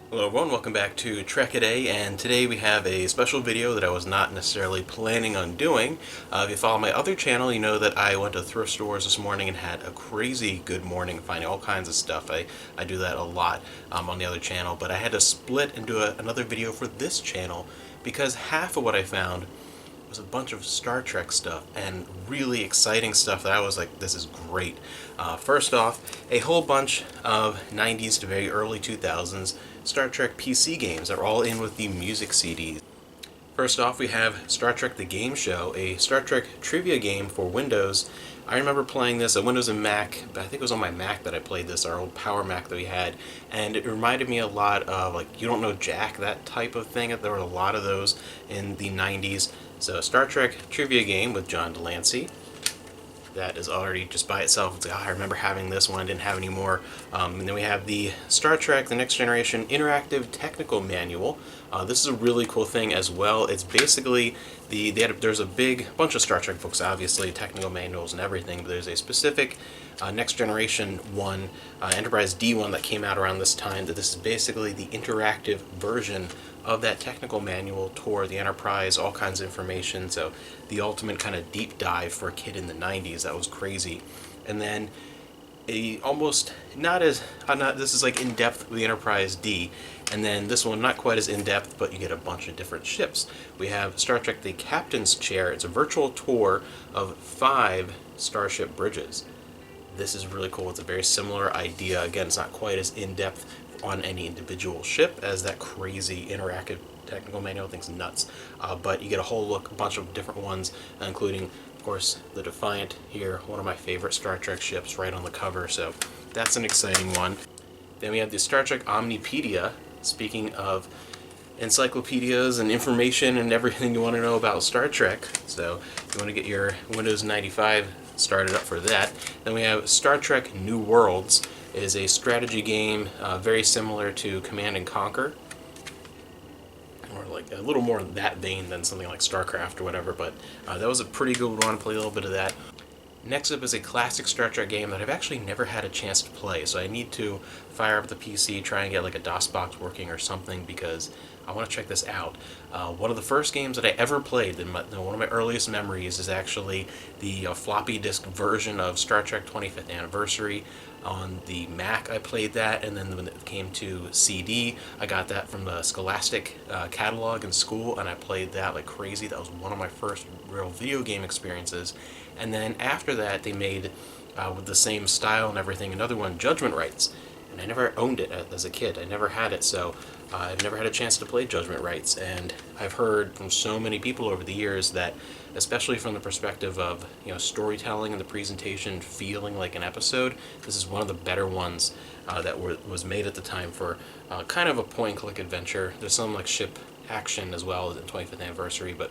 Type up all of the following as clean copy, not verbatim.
Hello everyone, welcome back to Trek-A-Day, and today we have a special video that I was not necessarily planning on doing. If you follow my other channel, you know that I went to thrift stores this morning and had a crazy good morning finding all kinds of stuff. I do that a lot on the other channel, but I had to split and do another video for this channel because half of what I found was a bunch of Star Trek stuff and really exciting stuff that I was like, this is great. First off, a whole bunch of 90s to very early 2000s Star Trek PC games that were all in with the music CDs. First off, we have Star Trek The Game Show, a Star Trek trivia game for Windows. I remember playing this on Windows and Mac, but I think it was on my Mac that I played this, our old Power Mac that we had, and it reminded me a lot of, like, You Don't Know Jack, that type of thing. There were a lot of those in the 90s. So, Star Trek trivia game with John Delancey. That is already just by itself. It's like, oh, I remember having this one. I didn't have any more. And then we have the Star Trek: The Next Generation Interactive Technical Manual. This is a really cool thing as well. It's basically there's a big bunch of Star Trek books, obviously, technical manuals and everything, but there's a specific Next Generation one, Enterprise D one that came out around this time. That this is basically the interactive version of that technical manual toward the Enterprise, all kinds of information. So the ultimate kind of deep dive for a kid in the 90s. That was crazy. And then almost not as this is like in depth with the Enterprise D, and then this one not quite as in depth, but you get a bunch of different ships. We have Star Trek: The Captain's Chair. It's a virtual tour of 5 starship bridges. This is really cool. It's a very similar idea. Again, it's not quite as in depth on any individual ship as that crazy interactive technical manual. Thing's nuts. But you get a whole look, a bunch of different ones, including, of course, the Defiant here, one of my favorite Star Trek ships, right on the cover. So that's an exciting one. Then we have the Star Trek Omnipedia. Speaking of encyclopedias and information and everything you want to know about Star Trek, so if you want to get your Windows 95 started up for that. Then we have Star Trek New Worlds. It is a strategy game very similar to Command and Conquer, or like a little more in that vein than something like StarCraft or whatever, but that was a pretty good one. Play a little bit of that. Next up is a classic Star Trek game that I've actually never had a chance to play, so I need to fire up the PC, try and get like a DOS box working or something, because I want to check this out. One of the first games that I ever played, one of my earliest memories, is actually the floppy disk version of Star Trek 25th Anniversary. On the Mac I played that, and then when it came to CD, I got that from the Scholastic catalog in school, and I played that like crazy. That was one of my first real video game experiences. And then after that, they made, with the same style and everything, another one, Judgment Rights. And I never owned it as a kid. I never had it, so I've never had a chance to play Judgment Rights. And I've heard from so many people over the years that, especially from the perspective of storytelling and the presentation feeling like an episode, this is one of the better ones that was made at the time for kind of a point-and-click adventure. There's some like ship action as well as in 25th Anniversary, but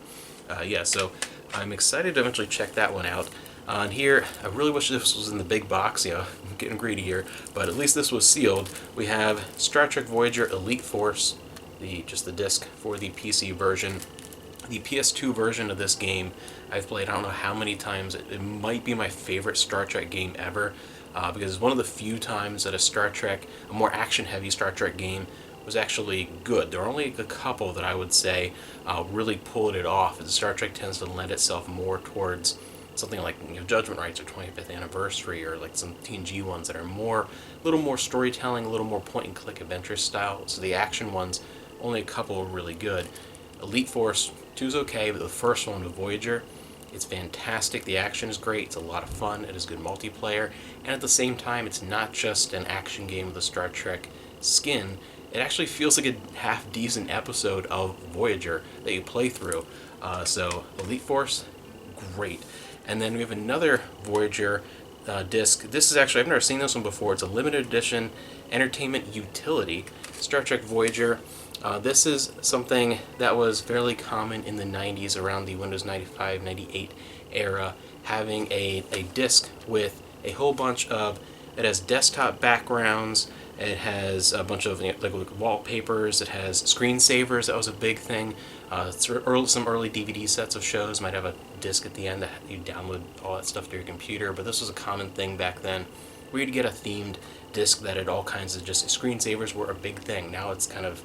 yeah, so I'm excited to eventually check that one out. On here, I really wish this was in the big box, I'm getting greedy here, but at least this was sealed. We have Star Trek Voyager Elite Force, just the disc for the PC version. The PS2 version of this game I've played I don't know how many times. It might be my favorite Star Trek game ever, because it's one of the few times that a more action-heavy Star Trek game was actually good. There are only a couple that I would say really pulled it off. Star Trek tends to lend itself more towards something like Judgment Rights or 25th Anniversary, or like some TNG ones that are a little more storytelling, a little more point-and-click adventure style. So the action ones, only a couple are really good. Elite Force 2 is okay, but the first one with Voyager, it's fantastic. The action is great. It's a lot of fun. It is good multiplayer, and at the same time, it's not just an action game with a Star Trek skin. It actually feels like a half-decent episode of Voyager that you play through. So Elite Force, great. And then we have another Voyager disc. This is actually, I've never seen this one before. It's a limited edition entertainment utility, Star Trek Voyager. This is something that was fairly common in the 90s, around the Windows 95, 98 era, having a disc with a whole bunch of, it has desktop backgrounds, it has a bunch of like wallpapers, it has screensavers. That was a big thing. Some early DVD sets of shows might have a disc at the end that you download all that stuff to your computer, but this was a common thing back then, where you'd get a themed disc that had all kinds of just screensavers were a big thing. Now it's kind of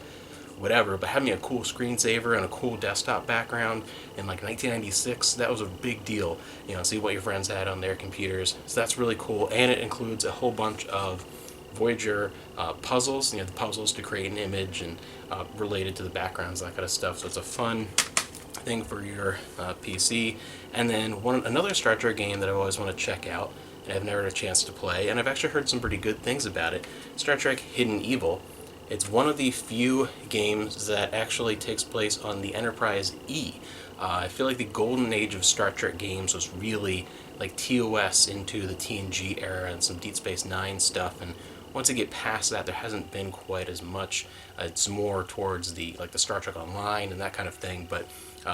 whatever, but having a cool screensaver and a cool desktop background in like 1996, that was a big deal. You know, see what your friends had on their computers. So that's really cool, and it includes a whole bunch of Voyager puzzles, you know, the puzzles to create an image and related to the backgrounds, that kind of stuff. So it's a fun thing for your PC. And then another Star Trek game that I always want to check out, and I've never had a chance to play, and I've actually heard some pretty good things about it, Star Trek Hidden Evil. It's one of the few games that actually takes place on the Enterprise E. I feel like the golden age of Star Trek games was really like TOS into the TNG era and some Deep Space Nine stuff, and once you get past that, there hasn't been quite as much. It's more towards the Star Trek Online and that kind of thing, but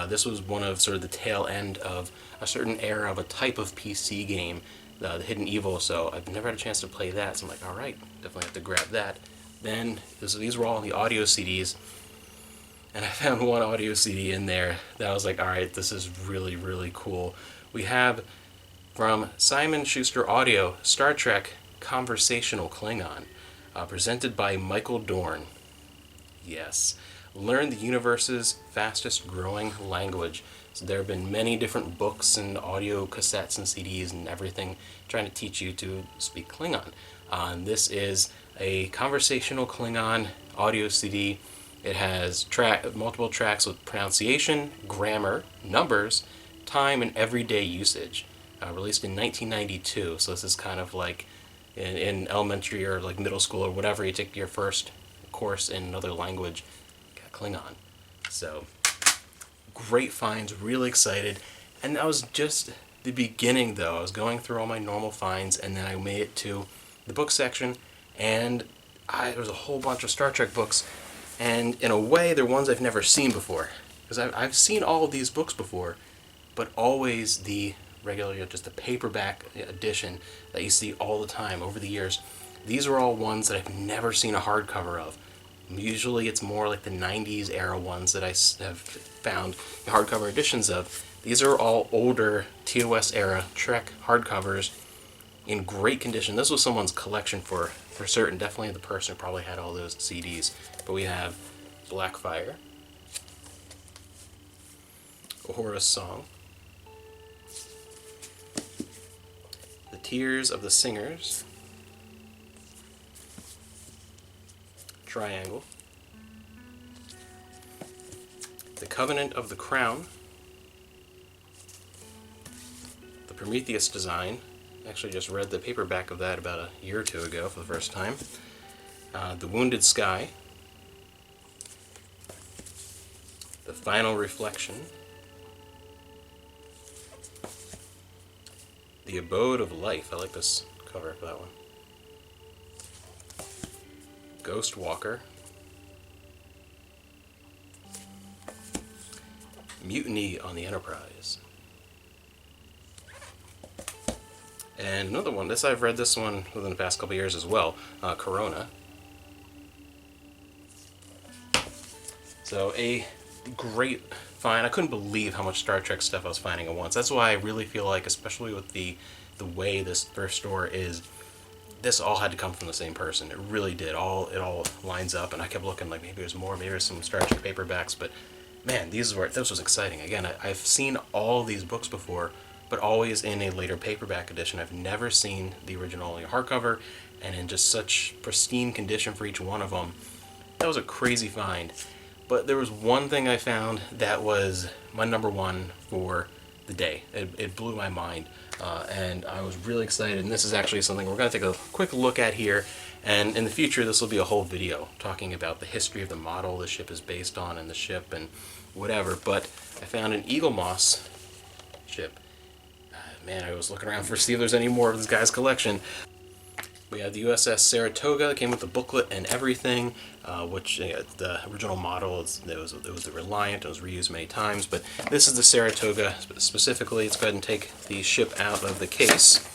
this was one of sort of the tail end of a certain era of a type of PC game, the Hidden Evil, so I've never had a chance to play that, so I'm like, alright, definitely have to grab that. Then, these were all the audio CDs, and I found one audio CD in there that I was like, alright, this is really, really cool. We have, from Simon Schuster Audio, Star Trek Conversational Klingon, presented by Michael Dorn. Yes. Learn the universe's fastest growing language. So there have been many different books and audio cassettes and CDs and everything trying to teach you to speak Klingon. This is a conversational Klingon audio CD. It has multiple tracks with pronunciation, grammar, numbers, time, and everyday usage. Released in 1992, so this is kind of like in elementary or like middle school or whatever, you take your first course in another language, got Klingon. So, great finds, really excited. And that was just the beginning though. I was going through all my normal finds, and then I made it to the book section, and there was a whole bunch of Star Trek books, and in a way they're ones I've never seen before. Because I've seen all of these books before, but always the regular, just the paperback edition that you see all the time over the years. These are all ones that I've never seen a hardcover of. Usually it's more like the 90s era ones that I have found the hardcover editions of. These are all older TOS era Trek hardcovers in great condition. This was someone's collection for certain. Definitely the person who probably had all those CDs. But we have Blackfire, Uhura's Song, The Tears of the Singers, Triangle, The Covenant of the Crown, The Prometheus Design. Actually just read the paperback of that about a year or two ago for the first time. The Wounded Sky, The Final Reflection, The Abode of Life. I like this cover for that one. Ghost Walker, Mutiny on the Enterprise, and another one. I've read this one within the past couple years as well. Corona. So a great find. I couldn't believe how much Star Trek stuff I was finding at once. That's why I really feel like, especially with the way this thrift store is, this all had to come from the same person. It really did. It all lines up, and I kept looking like maybe there's more, maybe there's some Star Trek paperbacks, but man, this was exciting. Again, I've seen all these books before, but always in a later paperback edition. I've never seen the original hardcover, and in just such pristine condition for each one of them. That was a crazy find. But there was one thing I found that was my number one for the day. It blew my mind, and I was really excited. And this is actually something we're going to take a quick look at here. And in the future, this will be a whole video talking about the history of the model the ship is based on, and the ship and whatever. But I found an Eagle Moss ship. Man, I was looking around for see if there's any more of this guy's collection. We have the USS Saratoga that came with the booklet and everything, which the original model, it was the Reliant. It was reused many times, but this is the Saratoga specifically. Let's go ahead and take the ship out of the case.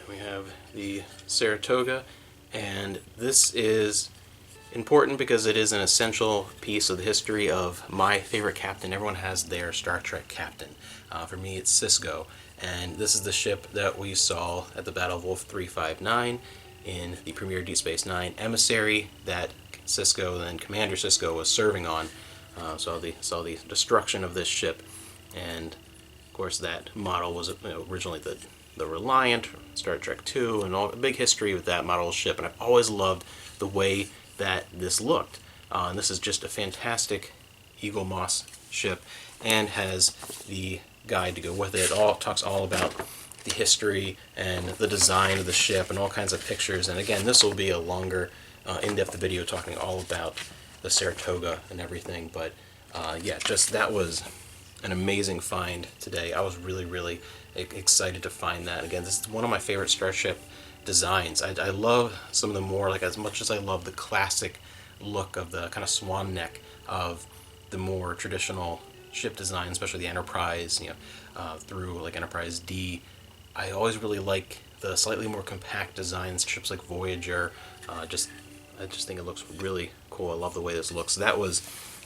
We have the Saratoga, and this is important because it is an essential piece of the history of my favorite captain. Everyone has their Star Trek captain. For me, it's Cisco, and this is the ship that we saw at the Battle of Wolf 359 in the premier Deep Space Nine emissary that Cisco, then Commander Cisco, was serving on. Saw the destruction of this ship, and of course that model was originally the Reliant, Star Trek II, and all a big history with that model ship. And I've always loved the way that this looked. And this is just a fantastic Eagle Moss ship, and has the guide to go with it. It talks all about the history and the design of the ship and all kinds of pictures. And again, this will be a longer, in-depth video talking all about the Saratoga and everything. But yeah, just that was an amazing find today. I was really, really excited to find that. Again, this is one of my favorite starship designs. I love some of the more, like, as much as I love the classic look of the kind of swan neck of the more traditional ship design, especially the Enterprise, through like Enterprise D. I always really like the slightly more compact designs, ships like Voyager. I just think it looks really cool. I love the way this looks. That was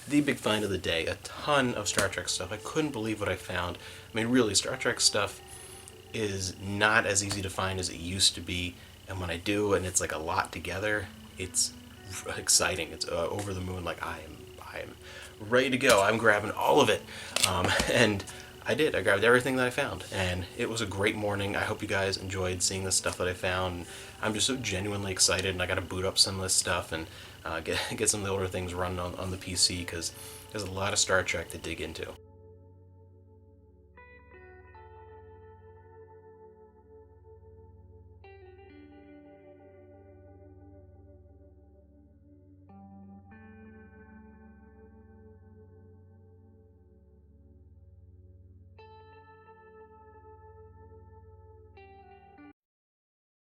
the big find of the day. A ton of Star Trek stuff. I couldn't believe what I found. I mean, really, Star Trek stuff is not as easy to find as it used to be, and when I do, and it's like a lot together, it's exciting. It's over the moon. Like, I am ready to go. I'm grabbing all of it, and I did. I grabbed everything that I found, and it was a great morning. I hope you guys enjoyed seeing the stuff that I found. I'm just so genuinely excited, and I got to boot up some of this stuff and get some of the older things running on the PC, because there's a lot of Star Trek to dig into.